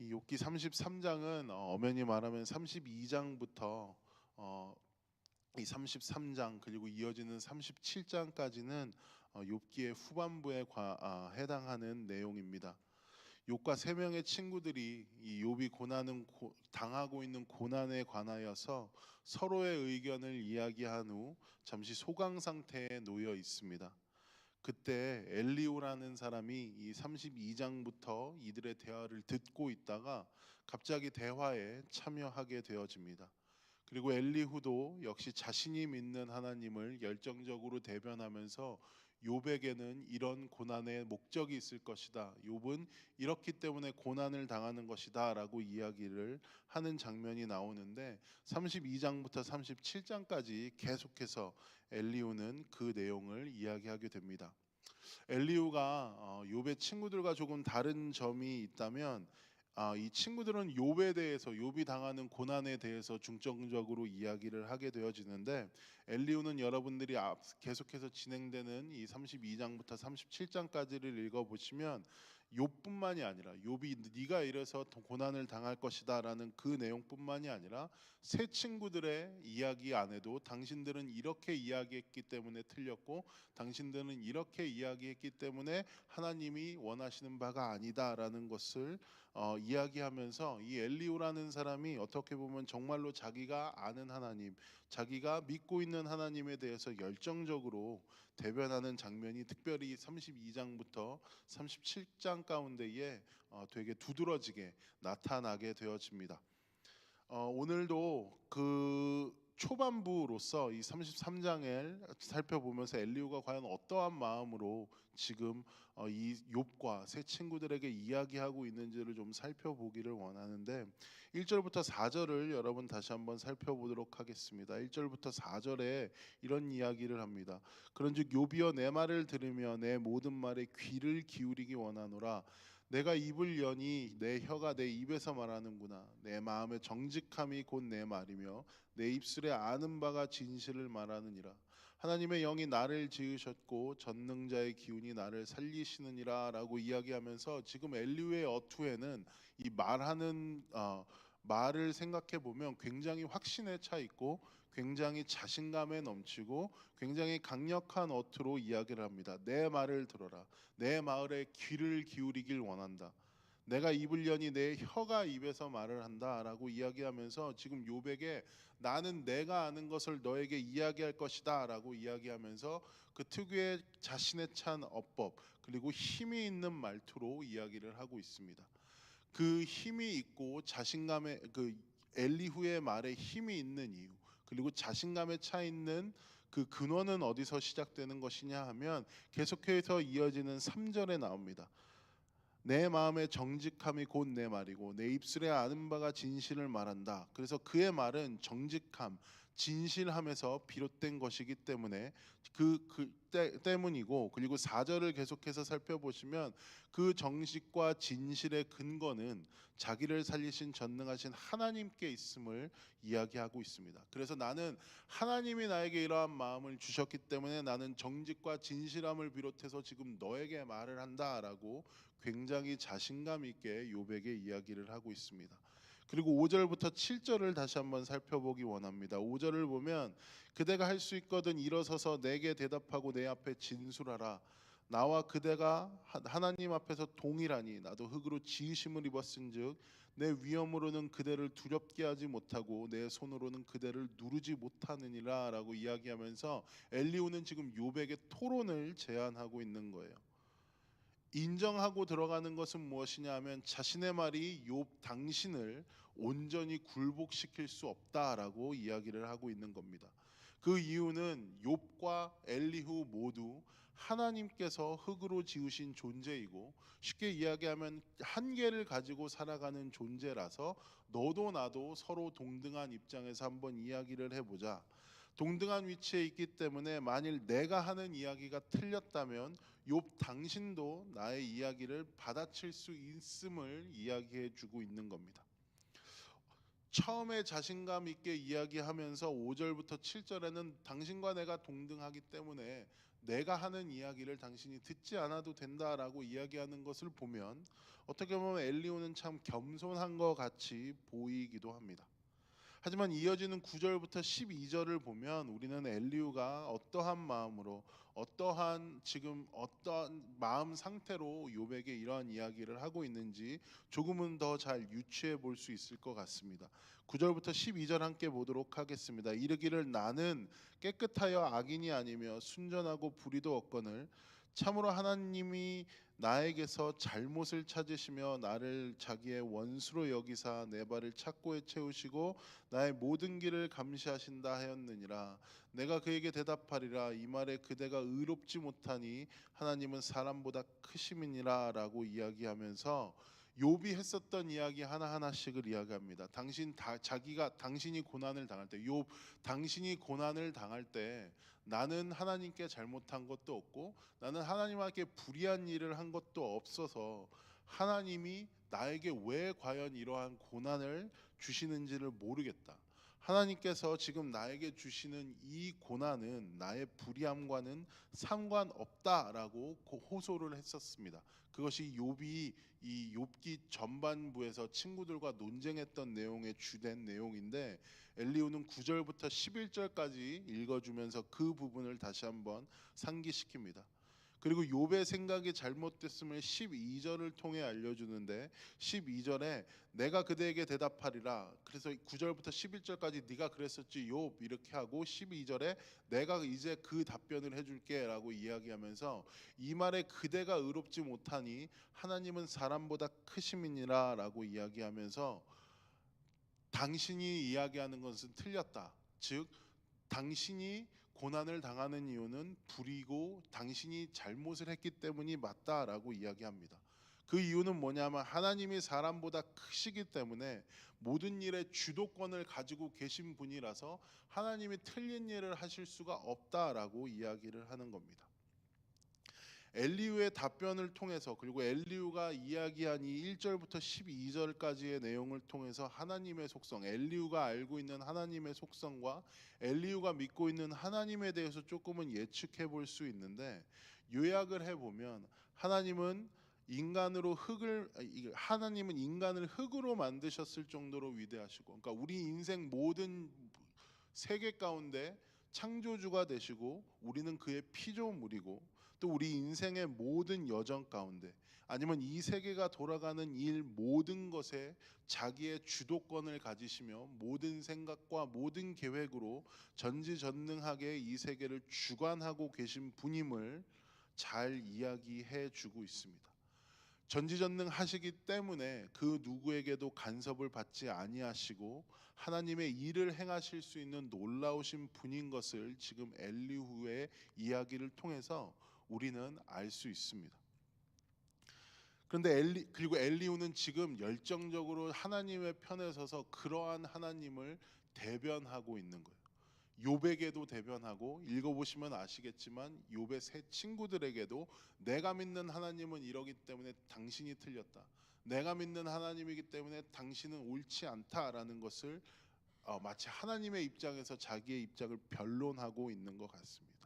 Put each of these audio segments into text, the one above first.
이 욥기 33장은 엄연히 말하면 32장부터 이 33장 그리고 이어지는 37장까지는 욥기의 후반부에 해당하는 내용입니다. 욥과 세 명의 친구들이 이 욥이 당하고 있는 고난에 관하여서 서로의 의견을 이야기한 후 잠시 소강 상태에 놓여 있습니다. 그때 엘리후라는 사람이 이 32장부터 이들의 대화를 듣고 있다가 갑자기 대화에 참여하게 되어집니다. 그리고 엘리후도 역시 자신이 믿는 하나님을 열정적으로 대변하면서 욥에게는 이런 고난의 목적이 있을 것이다. 욥은 이렇기 때문에 고난을 당하는 것이다라고 이야기를 하는 장면이 나오는데 32장부터 37장까지 계속해서 엘리후는 그 내용을 이야기하게 됩니다. 엘리후가 욥의 친구들과 조금 다른 점이 있다면 이 친구들은 욥에 대해서 욥이 당하는 고난에 대해서 중점적으로 이야기를 하게 되어지는데 엘리후는 여러분들이 계속해서 진행되는 이 32장부터 37장까지를 읽어보시면 욥뿐만이 아니라 욥이 네가 이래서 고난을 당할 것이다라는 그 내용뿐만이 아니라 세 친구들의 이야기 안에도 당신들은 이렇게 이야기했기 때문에 틀렸고 당신들은 이렇게 이야기했기 때문에 하나님이 원하시는 바가 아니다라는 것을 이야기하면서 이 엘리후라는 사람이 어떻게 보면 정말로 자기가 아는 하나님, 자기가 믿고 있는 하나님에 대해서 열정적으로 대변하는 장면이 특별히 32장부터 37장 가운데에 되게 두드러지게 나타나게 되어집니다. 오늘도 그 초반부로서 이 33장을 살펴보면서 엘리후가 과연 어떠한 마음으로 지금 이 욥과 세 친구들에게 이야기하고 있는지를 좀 살펴보기를 원하는데 1절부터 4절을 여러분 다시 한번 살펴보도록 하겠습니다. 1절부터 4절에 이런 이야기를 합니다. 그런즉 욥이여 내 말을 들으며 내 모든 말에 귀를 기울이기 원하노라. 내가 입을 여니 내 혀가 내 입에서 말하는구나. 내 마음의 정직함이 곧 내 말이며 내 입술에 아는 바가 진실을 말하느니라. 하나님의 영이 나를 지으셨고 전능자의 기운이 나를 살리시느니라 라고 이야기하면서 지금 엘리후의 어투에는 이 말을 생각해 보면 굉장히 확신에 차 있고 굉장히 자신감에 넘치고 굉장히 강력한 어투로 이야기를 합니다. 내 말을 들어라. 내 말에 귀를 기울이길 원한다. 내가 입을 여니 내 혀가 입에서 말을 한다라고 이야기하면서 지금 욥에게 나는 내가 아는 것을 너에게 이야기할 것이다라고 이야기하면서 그 특유의 자신에 찬 어법 그리고 힘이 있는 말투로 이야기를 하고 있습니다. 그 힘이 있고 자신감의 그 엘리후의 말에 힘이 있는 이유 그리고 자신감에 차 있는 그 근원은 어디서 시작되는 것이냐 하면 계속해서 이어지는 3절에 나옵니다. 내 마음의 정직함이 곧 내 말이고 내 입술에 아는 바가 진실을 말한다. 그래서 그의 말은 정직함, 진실함에서 비롯된 것이기 때문에 때문이고 그리고 4절을 계속해서 살펴보시면 그 정직과 진실의 근거는 자기를 살리신 전능하신 하나님께 있음을 이야기하고 있습니다. 그래서 나는 하나님이 나에게 이러한 마음을 주셨기 때문에 나는 정직과 진실함을 비롯해서 지금 너에게 말을 한다라고 굉장히 자신감 있게 욥에게 이야기를 하고 있습니다. 그리고 5절부터 7절을 다시 한번 살펴보기 원합니다. 5절을 보면 그대가 할 수 있거든 일어서서 내게 대답하고 내 앞에 진술하라. 나와 그대가 하나님 앞에서 동일하니 나도 흙으로 지으심을 입었은즉 내 위엄으로는 그대를 두렵게 하지 못하고 내 손으로는 그대를 누르지 못하느니라 라고 이야기하면서 엘리후는 지금 욥에게 토론을 제안하고 있는 거예요. 인정하고 들어가는 것은 무엇이냐 하면 자신의 말이 욥 당신을 온전히 굴복시킬 수 없다라고 이야기를 하고 있는 겁니다. 그 이유는 욥과 엘리후 모두 하나님께서 흙으로 지으신 존재이고 쉽게 이야기하면 한계를 가지고 살아가는 존재라서 너도 나도 서로 동등한 입장에서 한번 이야기를 해보자. 동등한 위치에 있기 때문에 만일 내가 하는 이야기가 틀렸다면 욥 당신도 나의 이야기를 받아칠 수 있음을 이야기해 주고 있는 겁니다. 처음에 자신감 있게 이야기하면서 5절부터 7절에는 당신과 내가 동등하기 때문에 내가 하는 이야기를 당신이 듣지 않아도 된다라고 이야기하는 것을 보면 어떻게 보면 엘리후는 참 겸손한 것 같이 보이기도 합니다. 하지만 이어지는 9절부터 12절을 보면 우리는 엘리후가 어떠한 마음으로 지금 어떠한 마음 상태로 욥에게 이러한 이야기를 하고 있는지 조금은 더 잘 유추해 볼 수 있을 것 같습니다. 9절부터 12절 함께 보도록 하겠습니다. 이르기를 나는 깨끗하여 악인이 아니며 순전하고 불의도 없거늘 참으로 하나님이 나에게서 잘못을 찾으시며 나를 자기의 원수로 여기사 내 발을 착고에 채우시고 나의 모든 길을 감시하신다 하였느니라. 내가 그에게 대답하리라. 이 말에 그대가 의롭지 못하니 하나님은 사람보다 크심이니라 라고 이야기하면서 욥이 했었던 이야기 하나하나씩을 이야기합니다. 당신이 고난을 당할 때, 욥 당신이 고난을 당할 때 나는 하나님께 잘못한 것도 없고 나는 하나님께 불의한 일을 한 것도 없어서 하나님이 나에게 왜 과연 이러한 고난을 주시는지를 모르겠다. 하나님께서 지금 나에게 주시는 이 고난은 나의 불의함과는 상관없다라고 호소를 했었습니다. 그것이 욥이 이 욥기 전반부에서 친구들과 논쟁했던 내용의 주된 내용인데 엘리후는 9절부터 11절까지 읽어주면서 그 부분을 다시 한번 상기시킵니다. 그리고 욥의 생각이 잘못됐음을 12절을 통해 알려주는데 12절에 내가 그대에게 대답하리라. 그래서 9절부터 11절까지 네가 그랬었지 욥 이렇게 하고 12절에 내가 이제 그 답변을 해줄게라고 이야기하면서 이 말에 그대가 의롭지 못하니 하나님은 사람보다 크심이니라라고 이야기하면서 당신이 이야기하는 것은 틀렸다. 즉 당신이 고난을 당하는 이유는 불이고 당신이 잘못을 했기 때문이 맞다라고 이야기합니다. 그 이유는 뭐냐면 하나님이 사람보다 크시기 때문에 모든 일에 주도권을 가지고 계신 분이라서 하나님이 틀린 일을 하실 수가 없다라고 이야기를 하는 겁니다. 엘리후의 답변을 통해서 그리고 엘리후가 이야기한 이 1절부터 12절까지의 내용을 통해서 하나님의 속성, 엘리후가 알고 있는 하나님의 속성과 엘리후가 믿고 있는 하나님에 대해서 조금은 예측해 볼 수 있는데 요약을 해보면 하나님은 인간을 흙으로 만드셨을 정도로 위대하시고, 그러니까 우리 인생 모든 세계 가운데 창조주가 되시고 우리는 그의 피조물이고 또 우리 인생의 모든 여정 가운데 아니면 이 세계가 돌아가는 일 모든 것에 자기의 주도권을 가지시며 모든 생각과 모든 계획으로 전지전능하게 이 세계를 주관하고 계신 분임을 잘 이야기해 주고 있습니다. 전지전능하시기 때문에 그 누구에게도 간섭을 받지 아니하시고 하나님의 일을 행하실 수 있는 놀라우신 분인 것을 지금 엘리후의 이야기를 통해서 우리는 알 수 있습니다. 그런데 그리고 엘리후는 지금 열정적으로 하나님의 편에 서서 그러한 하나님을 대변하고 있는 거예요. 욥에게도 대변하고 읽어보시면 아시겠지만 욥의 세 친구들에게도 내가 믿는 하나님은 이러기 때문에 당신이 틀렸다. 내가 믿는 하나님이기 때문에 당신은 옳지 않다라는 것을 마치 하나님의 입장에서 자기의 입장을 변론하고 있는 것 같습니다.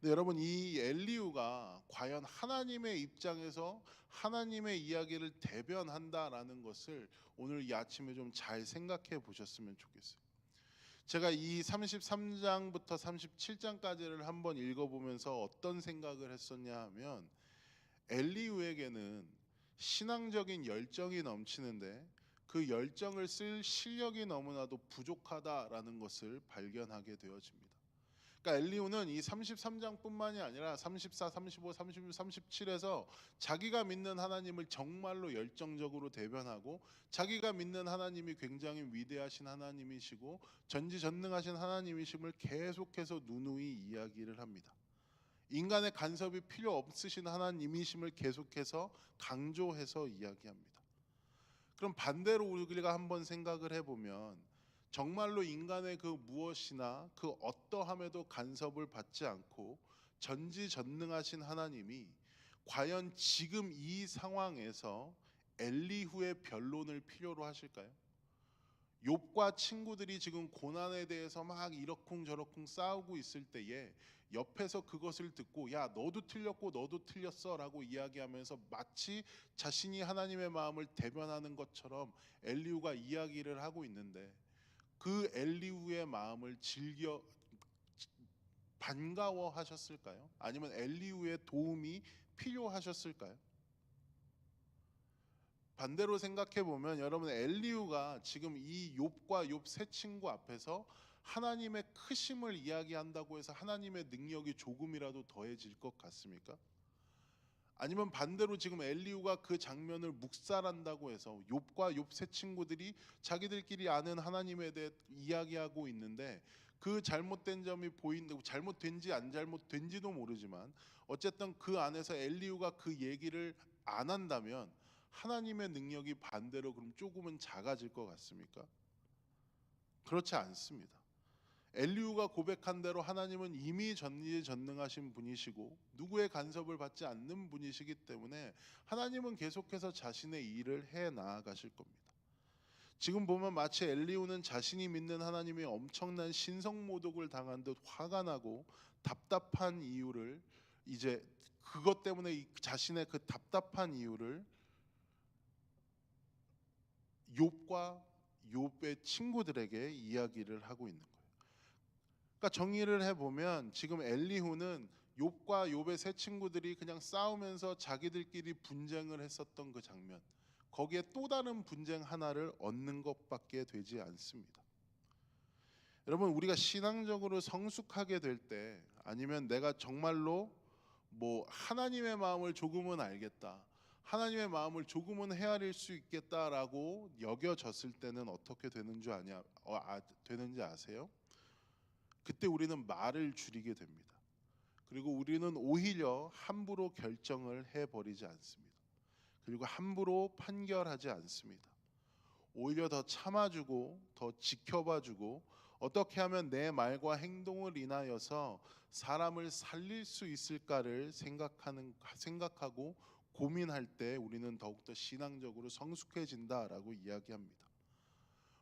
근데 여러분 이 엘리후가 과연 하나님의 입장에서 하나님의 이야기를 대변한다라는 것을 오늘 이 아침에 좀 잘 생각해 보셨으면 좋겠어요. 제가 이 33장부터 37장까지를 한번 읽어보면서 어떤 생각을 했었냐 하면 엘리후에게는 신앙적인 열정이 넘치는데 그 열정을 쓸 실력이 너무나도 부족하다라는 것을 발견하게 되어집니다. 그러니까 엘리후는 이 33장뿐만이 아니라 34, 35, 36, 37에서 자기가 믿는 하나님을 정말로 열정적으로 대변하고 자기가 믿는 하나님이 굉장히 위대하신 하나님이시고 전지전능하신 하나님이심을 계속해서 누누이 이야기를 합니다. 인간의 간섭이 필요 없으신 하나님이심을 계속해서 강조해서 이야기합니다. 그럼 반대로 우리가 한번 생각을 해보면 정말로 인간의 그 무엇이나 그 어떠함에도 간섭을 받지 않고 전지전능하신 하나님이 과연 지금 이 상황에서 엘리후의 변론을 필요로 하실까요? 욥과 친구들이 지금 고난에 대해서 막 이러쿵저러쿵 싸우고 있을 때에 옆에서 그것을 듣고 야 너도 틀렸고 너도 틀렸어라고 이야기하면서 마치 자신이 하나님의 마음을 대변하는 것처럼 엘리후가 이야기를 하고 있는데 그 엘리후의 마음을 즐겨 반가워하셨을까요? 아니면 엘리후의 도움이 필요하셨을까요? 반대로 생각해 보면 여러분 엘리후가 지금 이 욥과 욥 세 친구 앞에서 하나님의 크심을 이야기한다고 해서 하나님의 능력이 조금이라도 더해질 것 같습니까? 아니면 반대로 지금 엘리후가 그 장면을 묵살한다고 해서 욥과 욥 세 친구들이 자기들끼리 아는 하나님에 대해 이야기하고 있는데 그 잘못된 점이 보인다고 잘못된지 안 잘못된지도 모르지만 어쨌든 그 안에서 엘리후가 그 얘기를 안 한다면 하나님의 능력이 반대로 그럼 조금은 작아질 것 같습니까? 그렇지 않습니다. 엘리후가 고백한 대로 하나님은 이미 전지전능하신 분이시고 누구의 간섭을 받지 않는 분이시기 때문에 하나님은 계속해서 자신의 일을 해 나아가실 겁니다. 지금 보면 마치 엘리후는 자신이 믿는 하나님이 엄청난 신성모독을 당한 듯 화가 나고 답답한 이유를 이제 그것 때문에 자신의 그 답답한 이유를 욥과 욥의 친구들에게 이야기를 하고 있는 거예요. 그러니까 정리를 해보면 지금 엘리후는 욥과 욥의 세 친구들이 그냥 싸우면서 자기들끼리 분쟁을 했었던 그 장면, 거기에 또 다른 분쟁 하나를 얻는 것밖에 되지 않습니다. 여러분 우리가 신앙적으로 성숙하게 될 때 아니면 내가 정말로 뭐 하나님의 마음을 조금은 알겠다, 하나님의 마음을 조금은 헤아릴 수 있겠다라고 여겨졌을 때는 어떻게 되는 줄 되는지 아세요? 그때 우리는 말을 줄이게 됩니다. 그리고 우리는 오히려 함부로 결정을 해버리지 않습니다. 그리고 함부로 판결하지 않습니다. 오히려 더 참아주고 더 지켜봐주고 어떻게 하면 내 말과 행동을 인하여서 사람을 살릴 수 있을까를 생각하고 고민할 때 우리는 더욱더 신앙적으로 성숙해진다라고 이야기합니다.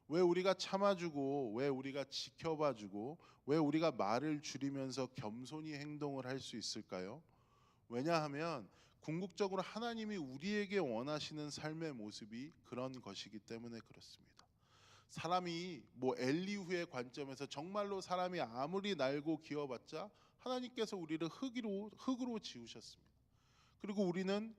왜 우리가 참아주고 왜 우리가 지켜봐주고 왜 우리가 말을 줄이면서 겸손히 행동을 할 수 있을까요? 왜냐하면 궁극적으로 하나님이 우리에게 원하시는 삶의 모습이 그런 것이기 때문에 그렇습니다. 사람이 뭐 엘리후의 관점에서 정말로 사람이 아무리 날고 기어봤자 하나님께서 우리를 흙으로 지으셨습니다. 그리고 우리는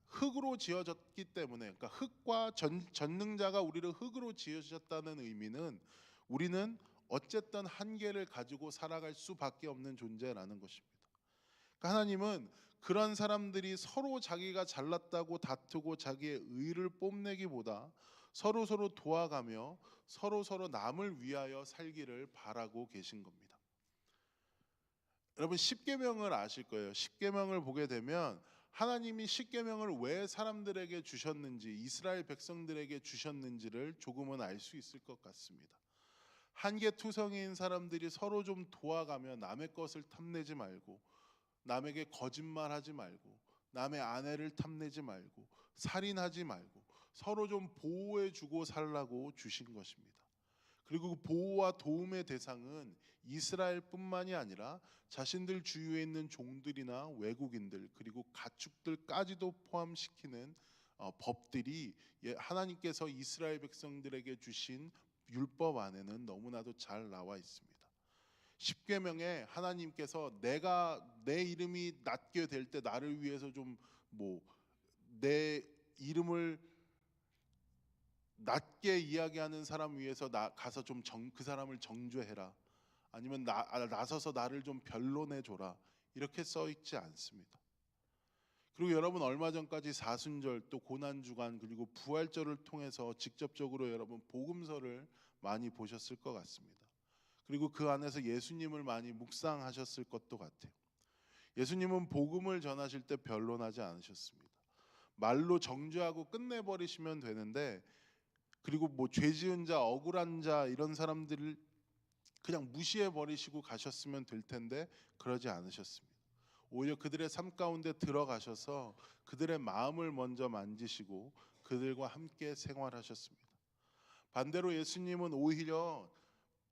흙으로 지어졌기 때문에 그러니까 흙과 전능자가 우리를 흙으로 지으셨다는 의미는 우리는 어쨌든 한계를 가지고 살아갈 수밖에 없는 존재라는 것입니다. 그러니까 하나님은 그런 사람들이 서로 자기가 잘났다고 다투고 자기의 의를 뽐내기보다 서로 도와가며 서로 남을 위하여 살기를 바라고 계신 겁니다. 여러분 십계명을 아실 거예요. 십계명을 보게 되면 하나님이 십계명을 왜 사람들에게 주셨는지, 이스라엘 백성들에게 주셨는지를 조금은 알 수 있을 것 같습니다. 한계투성이인 사람들이 서로 좀 도와가며 남의 것을 탐내지 말고, 남에게 거짓말하지 말고, 남의 아내를 탐내지 말고, 살인하지 말고 서로 좀 보호해주고 살라고 주신 것입니다. 그리고 그 보호와 도움의 대상은 이스라엘뿐만이 아니라 자신들 주위에 있는 종들이나 외국인들 그리고 가축들까지도 포함시키는 법들이 하나님께서 이스라엘 백성들에게 주신 율법 안에는 너무나도 잘 나와 있습니다. 십계명에 하나님께서 내가 내 이름이 낮게 될 때 나를 위해서 좀 뭐 내 이름을 낮게 이야기하는 사람 위해서 가서 좀 그 사람을 정죄해라. 아니면 나서서 나를 좀 변론해 줘라. 이렇게 써 있지 않습니다. 그리고 여러분 얼마 전까지 사순절 또 고난 주간 그리고 부활절을 통해서 직접적으로 여러분 복음서를 많이 보셨을 것 같습니다. 그리고 그 안에서 예수님을 많이 묵상하셨을 것도 같아요. 예수님은 복음을 전하실 때 변론하지 않으셨습니다. 말로 정죄하고 끝내버리시면 되는데 그리고 뭐 죄 지은 자, 억울한 자 이런 사람들을 그냥 무시해 버리시고 가셨으면 될 텐데 그러지 않으셨습니다. 오히려 그들의 삶 가운데 들어가셔서 그들의 마음을 먼저 만지시고 그들과 함께 생활하셨습니다. 반대로 예수님은 오히려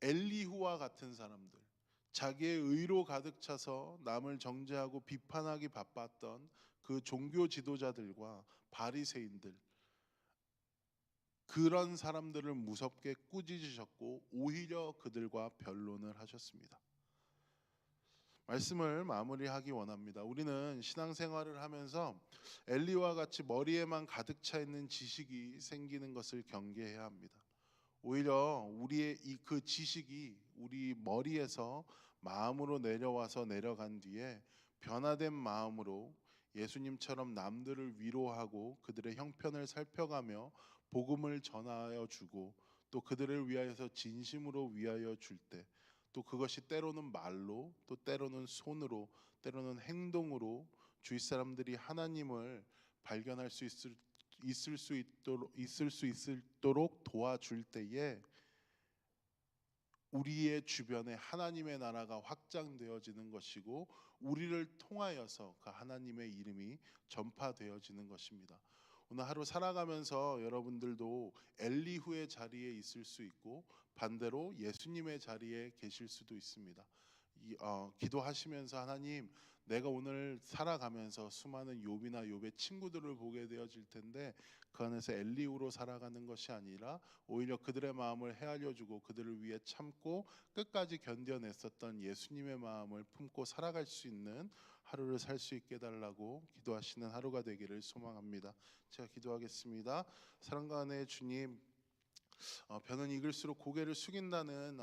엘리후와 같은 사람들, 자기의 의로 가득 차서 남을 정죄하고 비판하기 바빴던 그 종교 지도자들과 바리새인들, 그런 사람들을 무섭게 꾸짖으셨고 오히려 그들과 변론을 하셨습니다. 말씀을 마무리하기 원합니다. 우리는 신앙생활을 하면서 엘리와 같이 머리에만 가득 차 있는 지식이 생기는 것을 경계해야 합니다. 오히려 우리의 그 지식이 우리 머리에서 마음으로 내려와서 내려간 뒤에 변화된 마음으로 예수님처럼 남들을 위로하고 그들의 형편을 살펴가며 복음을 전하여 주고 또 그들을 위하여서 진심으로 위하여 줄 때, 또 그것이 때로는 말로, 또 때로는 손으로, 때로는 행동으로 주위 사람들이 하나님을 발견할 수 있을 수 있도록 도와줄 때에 우리의 주변에 하나님의 나라가 확장되어지는 것이고 우리를 통하여서 그 하나님의 이름이 전파되어지는 것입니다. 오늘 하루 살아가면서 여러분들도 엘리후의 자리에 있을 수 있고 반대로 예수님의 자리에 계실 수도 있습니다. 기도하시면서 하나님, 내가 오늘 살아가면서 수많은 욥이나 욥의 친구들을 보게 되어질 텐데 그 안에서 엘리후로 살아가는 것이 아니라 오히려 그들의 마음을 헤아려주고 그들을 위해 참고 끝까지 견뎌냈었던 예수님의 마음을 품고 살아갈 수 있는 하루를 살 수 있게 해달라고 기도하시는 하루가 되기를 소망합니다. 제가 기도하겠습니다. 사랑과 은혜의 주님, 벼는 익을수록 고개를 숙인다는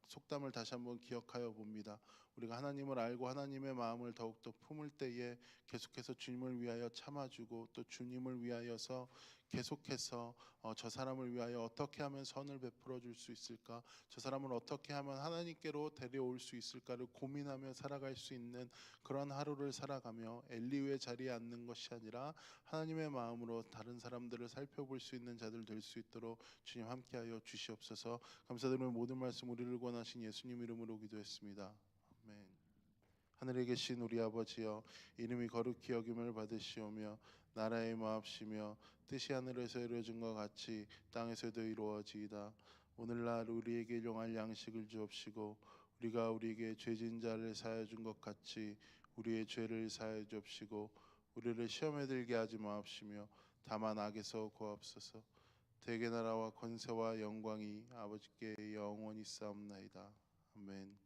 속담을 다시 한번 기억하여 봅니다. 우리가 하나님을 알고 하나님의 마음을 더욱더 품을 때에 계속해서 주님을 위하여 참아주고 또 주님을 위하여서 계속해서 저 사람을 위하여 어떻게 하면 선을 베풀어 줄 수 있을까, 저 사람을 어떻게 하면 하나님께로 데려올 수 있을까를 고민하며 살아갈 수 있는 그런 하루를 살아가며 엘리후의 자리에 앉는 것이 아니라 하나님의 마음으로 다른 사람들을 살펴볼 수 있는 자들 될 수 있도록 주님 함께하여 주시옵소서. 감사드리며 모든 말씀 우리를 권하신 예수님 이름으로 기도했습니다. 아멘. 하늘에 계신 우리 아버지여, 이름이 거룩히 여김을 받으시오며 나라의 마옵시며 뜻이 하늘에서 이루어진 것 같이 땅에서도 이루어지이다. 오늘날 우리에게 일용할 양식을 주옵시고 우리가 우리에게 죄진 자를 사하여 준 것 같이 우리의 죄를 사하여 주옵시고 우리를 시험에 들게 하지 마옵시며 다만 악에서 구하옵소서. 대개 나라와 권세와 영광이 아버지께 영원히 있사옵나이다. 아멘.